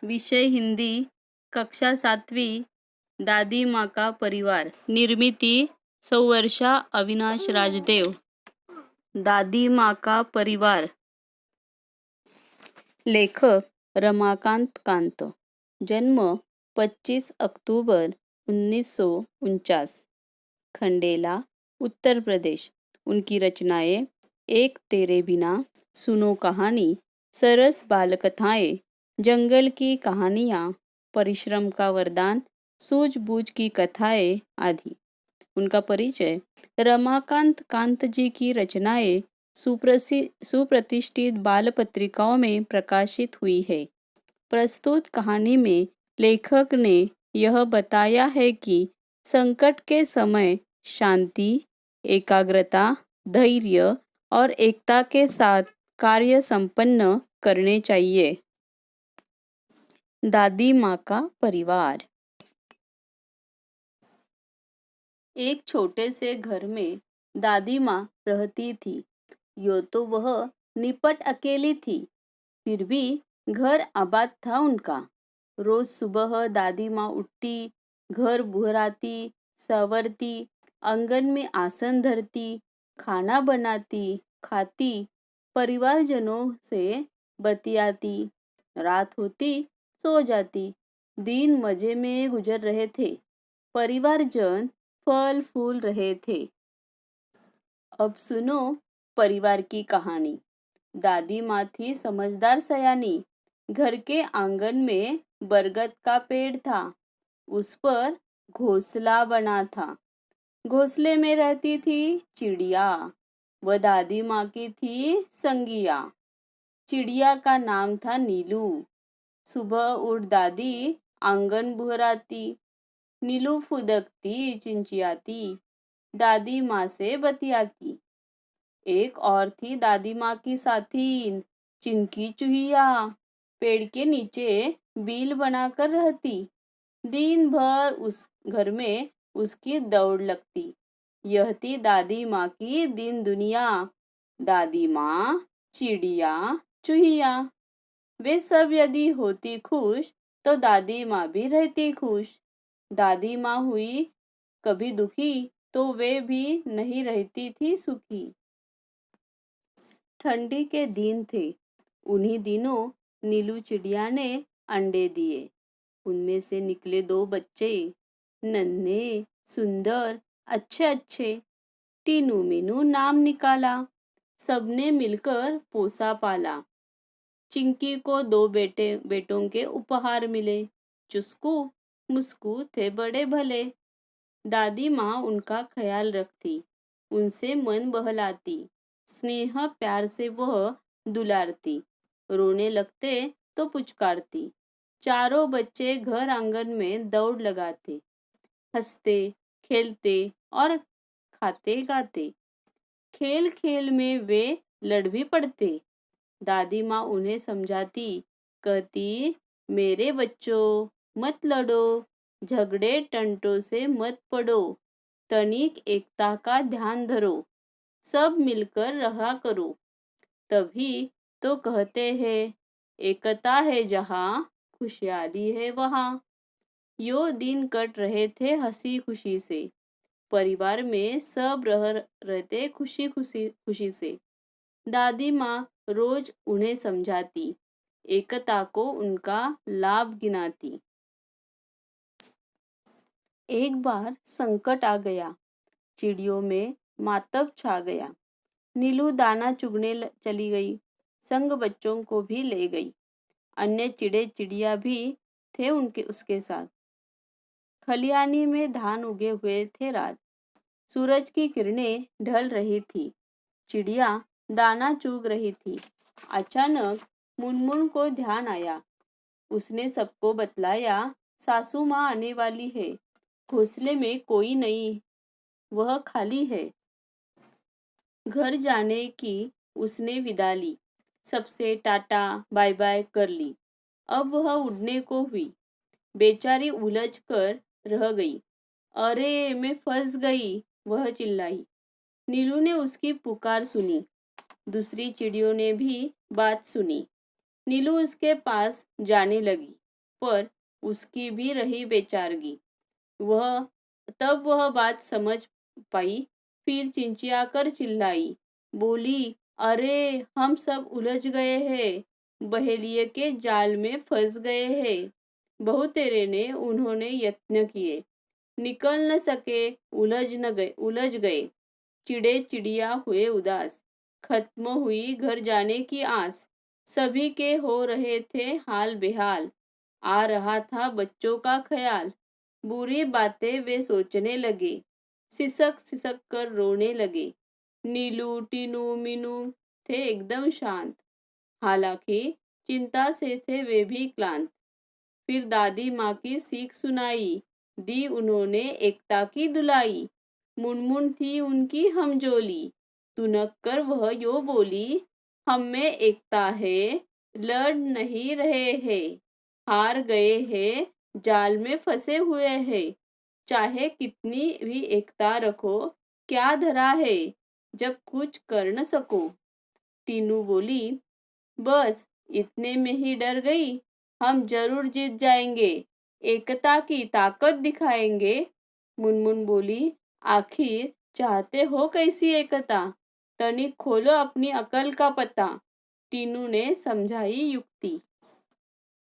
विषय हिंदी, कक्षा 7वी, दादी माँ का परिवार। निर्मिती सौवर्षा अविनाश राजदेव। दादी माँ का परिवार। लेखक रमाकांत कांत। जन्म 25 अक्टूबर 1949, खंडेला, उत्तर प्रदेश। उनकी रचनाएं एक तेरे बिना, सुनो कहानी, सरस बालकथाएं, जंगल की कहानियाँ, परिश्रम का वरदान, सूझबूझ की कथाएं आदि। उनका परिचय। रमाकांत कांत जी की रचनाएं सुप्रतिष्ठित बाल पत्रिकाओं में प्रकाशित हुई है। प्रस्तुत कहानी में लेखक ने यह बताया है कि संकट के समय शांति, एकाग्रता, धैर्य और एकता के साथ कार्य संपन्न करने चाहिए। दादी माँ का परिवार। एक छोटे से घर में दादी माँ रहती थी। यो तो वह निपट अकेली थी, फिर भी घर आबाद था उनका। रोज सुबह दादी माँ उठती, घर बुहराती, संवरती, आंगन में आसन धरती, खाना बनाती, खाती, परिवारजनों से बतियाती, रात होती सो जाती। दिन मजे में गुजर रहे थे, परिवारजन फल फूल रहे थे। अब सुनो परिवार की कहानी। दादी माँ थी समझदार सयानी। घर के आंगन में बरगद का पेड़ था, उस पर घोंसला बना था। घोंसले में रहती थी चिड़िया, वह दादी माँ की थी संगिया। चिड़िया का नाम था नीलू। सुबह उठ दादी आंगन बुहराती, नीलू फुदकती चिंचियाती, दादी माँ से बतियाती। एक और थी दादी माँ की साथी, चिंकी चूहिया। पेड़ के नीचे बील बनाकर रहती। दिन भर उस घर में उसकी दौड़ लगती। यह थी दादी माँ की दिन दुनिया। दादी माँ, चिड़िया, चूहिया, वे सब यदि होती खुश तो दादी माँ भी रहती खुश। दादी माँ हुई कभी दुखी तो वे भी नहीं रहती थी सुखी। ठंडी के दिन थे। उन्हीं दिनों नीलू चिड़िया ने अंडे दिए। उनमें से निकले 2 बच्चे, नन्हे, सुंदर, अच्छे अच्छे। टीनू मीनू नाम निकाला। सबने मिलकर पोसा पाला। चिंकी को 2 बेटों के उपहार मिले। चुस्कू मुस्कू थे बड़े भले। दादी माँ उनका ख्याल रखती, उनसे मन बहलाती, स्नेह प्यार से वह दुलारती। रोने लगते तो पुचकारती। चारों बच्चे घर आंगन में दौड़ लगाते, हंसते, खेलते और खाते गाते। खेल खेल में वे लड़ भी पड़ते। दादी माँ उन्हें समझाती, कहती, मेरे बच्चों मत लड़ो, झगड़े टंटों से मत पड़ो, तनिक एकता का ध्यान धरो, सब मिलकर रहा करो। तभी तो कहते हैं, एकता है जहाँ खुशहाली है वहाँ। यो दिन कट रहे थे हंसी खुशी से। परिवार में सब रहते खुशी खुशी खुशी से। दादी माँ रोज उन्हें समझाती, एकता को उनका लाभ गिनाती। एक बार संकट आ गया। चिड़ियों में मातम छा गया। नीलू दाना चुगने चली गई, संग बच्चों को भी ले गई। अन्य चिड़े चिड़िया भी थे उसके साथ। खलियानी में धान उगे हुए थे। रात, सूरज की किरणें ढल रही थी। चिड़िया दाना चुग रही थी। अचानक मुनमुन को ध्यान आया। उसने सबको बतलाया, सासू माँ आने वाली है, घोंसले में कोई नहीं, वह खाली है। घर जाने की उसने विदा ली, सबसे टाटा बाय बाय कर ली। अब वह उड़ने को हुई। बेचारी उलझ कर रह गई। अरे मैं फंस गई, वह चिल्लाई। नीलू ने उसकी पुकार सुनी। दूसरी चिड़ियों ने भी बात सुनी। नीलू उसके पास जाने लगी। पर उसकी भी रही बेचारगी। वह बात समझ पाई, फिर चिंचियाकर चिल्लाई, बोली, अरे हम सब उलझ गए हैं, बहेलिये के जाल में फंस गए हैं। बहुतेरे ने उन्होंने यत्न किए, निकल न सके, उलझ गए। चिड़े चिड़िया हुए उदास, खत्म हुई घर जाने की आस। सभी के हो रहे थे हाल बेहाल, आ रहा था बच्चों का ख्याल। बुरी बातें वे सोचने लगे, सिसक सिसक कर रोने लगे। नीलू टीनू मीनू थे एकदम शांत, हालांकि चिंता से थे वे भी क्लांत। फिर दादी माँ की सीख सुनाई, दी उन्होंने एकता की दुलाई। मुनमुन थी उनकी हमजोली, तुनक कर वह यो बोली, हम में एकता है, लड़ नहीं रहे हैं, हार गए हैं, जाल में फंसे हुए हैं। चाहे कितनी भी एकता रखो, क्या धरा है, जब कुछ कर न सको। टीनू बोली, बस इतने में ही डर गई, हम जरूर जीत जाएंगे, एकता की ताकत दिखाएंगे। मुनमुन बोली, आखिर चाहते हो कैसी एकता, तनिक खोलो अपनी अकल का पता। टीनू ने समझाई युक्ति,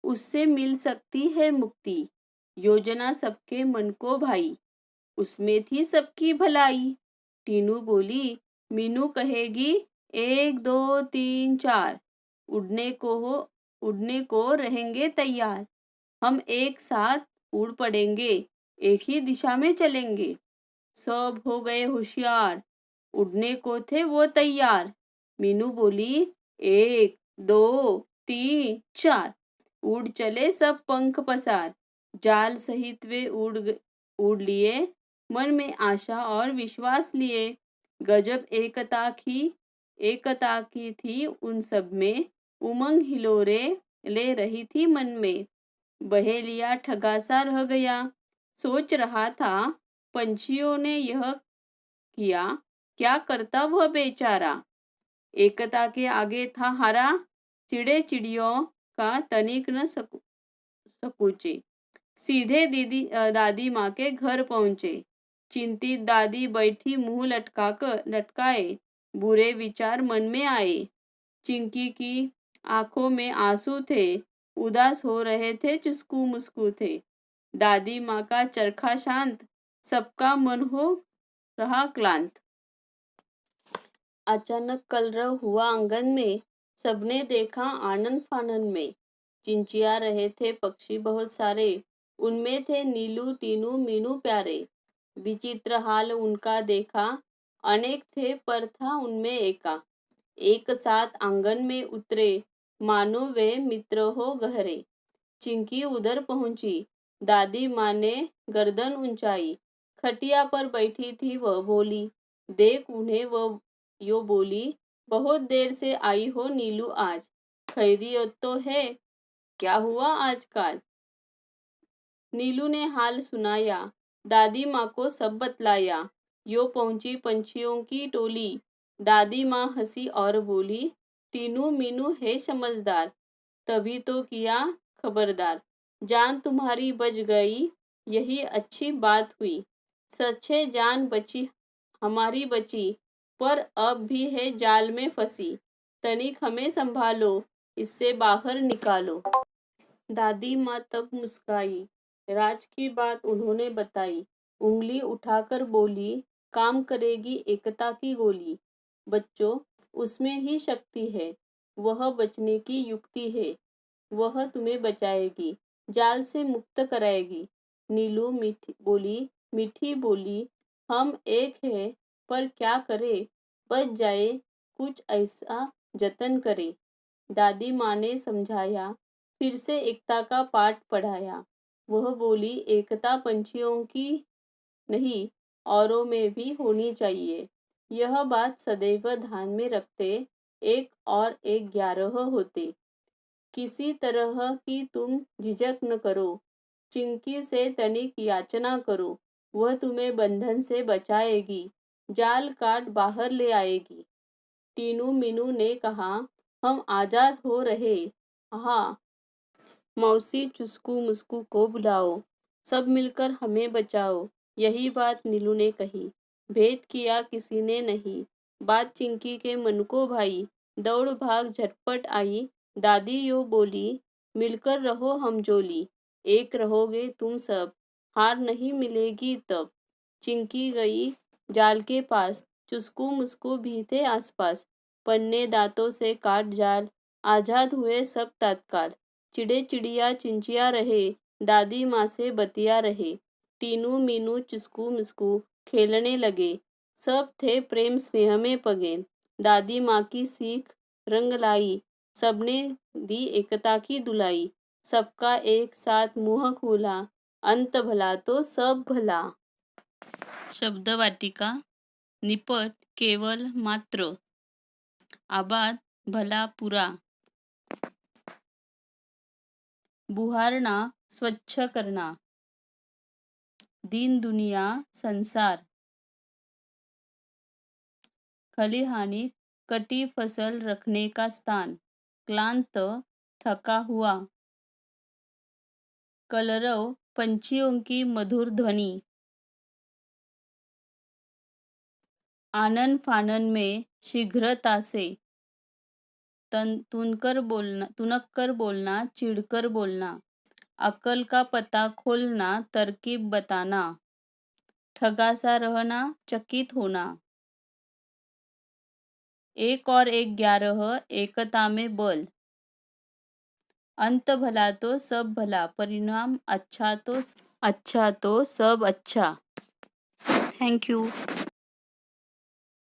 उससे मिल सकती है मुक्ति, योजना सबके मन को भाई, उसमें थी सबकी भलाई। टीनू बोली, मीनू कहेगी 1 2 3 4, उड़ने को रहेंगे तैयार। हम एक साथ उड़ पड़ेंगे, एक ही दिशा में चलेंगे। सब हो गए होशियार, उड़ने को थे वो तैयार। मीनू बोली, 1 2 3 4, उड़ चले सब पंख पसार। जाल सहित वे उड़ लिए, मन में आशा और विश्वास लिए। गजब एकता की थी उन सब में, उमंग हिलोरे ले रही थी मन में। बहेलिया ठगा सा रह गया, सोच रहा था पंछियों ने यह किया, क्या करता वह बेचारा। एकता के आगे था हारा, चिड़े चिड़ियों का तनिक न सकूचे। सीधे दादी माँ के घर पहुंचे। चिंतित दादी बैठी मुंह लटकाए, बुरे विचार मन में आए। चिंकी की आंखों में आंसू थे, उदास हो रहे थे, चुस्कू मुस्कू थे। दादी माँ का चरखा शांत, सबका मन हो रहा क्लांत। अचानक कलरव हुआ आंगन में, सबने देखा आनंद फानन में। चिंचिया रहे थे पक्षी बहुत सारे, उनमें थे नीलू टीनू मीनू प्यारे। विचित्र हाल उनका देखा, अनेक थे पर था उनमें एका। एक साथ आंगन में उतरे, मानो वे मित्र हो गहरे। चिंकी उधर पहुंची, दादी माँ ने गर्दन ऊंचाई। खटिया पर बैठी थी वह बोली, देख उन्हें वह यो बोली, बहुत देर से आई हो नीलू आज, खैरियत तो है, क्या हुआ आजकल। नीलू ने हाल सुनाया, दादी माँ को सब बतलाया। यो पहुंची पंछियों की टोली, दादी माँ हंसी और बोली, टीनू मीनू है समझदार, तभी तो किया खबरदार। जान तुम्हारी बच गई, यही अच्छी बात हुई, सच है जान बची हमारी बची, पर अब भी है जाल में फंसी, तनिक हमें संभालो, इससे बाहर निकालो। दादी माँ तब मुस्काई, राज की बात उन्होंने बताई। उंगली उठाकर बोली, काम करेगी एकता की गोली। बच्चों, उसमें ही शक्ति है, वह बचने की युक्ति है, वह तुम्हें बचाएगी, जाल से मुक्त कराएगी। नीलू मीठी बोली, हम एक है, पर क्या करे, बच जाए, कुछ ऐसा जतन करे। दादी माँ ने समझाया, फिर से एकता का पाठ पढ़ाया। वह बोली, एकता पंछियों की नहीं, औरों में भी होनी चाहिए। यह बात सदैव ध्यान में रखते, 1 और 1 11 होते। किसी तरह की तुम झिझक न करो, चिंकी से तनिक याचना करो, वह तुम्हें बंधन से बचाएगी, जाल काट बाहर ले आएगी। टीनू मीनू ने कहा, हम आजाद हो रहे, हाँ मौसी चुस्कू मुस्कू को बुलाओ, सब मिलकर हमें बचाओ, यही बात नीलू ने कही। भेद किया किसी ने नहीं, बात चिंकी के मन को भाई, दौड़ भाग झटपट आई, दादी यो बोली, मिलकर रहो हम जोली, एक रहोगे तुम सब, हार नहीं मिलेगी तब। चिंकी गई जाल के पास, चुस्कू मुस्कू भी थे आसपास, पन्ने दांतों से काट जाल, आजाद हुए सब तत्काल। चिड़े चिड़िया चिंचिया रहे, दादी माँ से बतिया रहे, टीनू मीनू चुस्कू मुस्कू खेलने लगे, सब थे प्रेम स्नेह में पगे। दादी माँ की सीख रंग लाई, सबने दी एकता की दुलाई, सबका एक साथ मुंह खुला, अंत भला तो सब भला। शब्दवाटिका निपट केवल मात्र, आबाद भला पुरा, बुहारना स्वच्छ करना, दीन दुनिया संसार, खलिहानी कटी फसल रखने का स्थान, क्लांत थका हुआ, कलरव पंछियों की मधुर ध्वनि, आनन फानन में शीघ्रता से, तुनक कर बोलना चिढ़कर बोलना, अकल का पता खोलना तरकीब बताना, ठगा सा रहना चकित होना, एक और एक 11 एकता में बल, अंत भला तो सब भला, परिणाम अच्छा तो सब अच्छा। Thank you.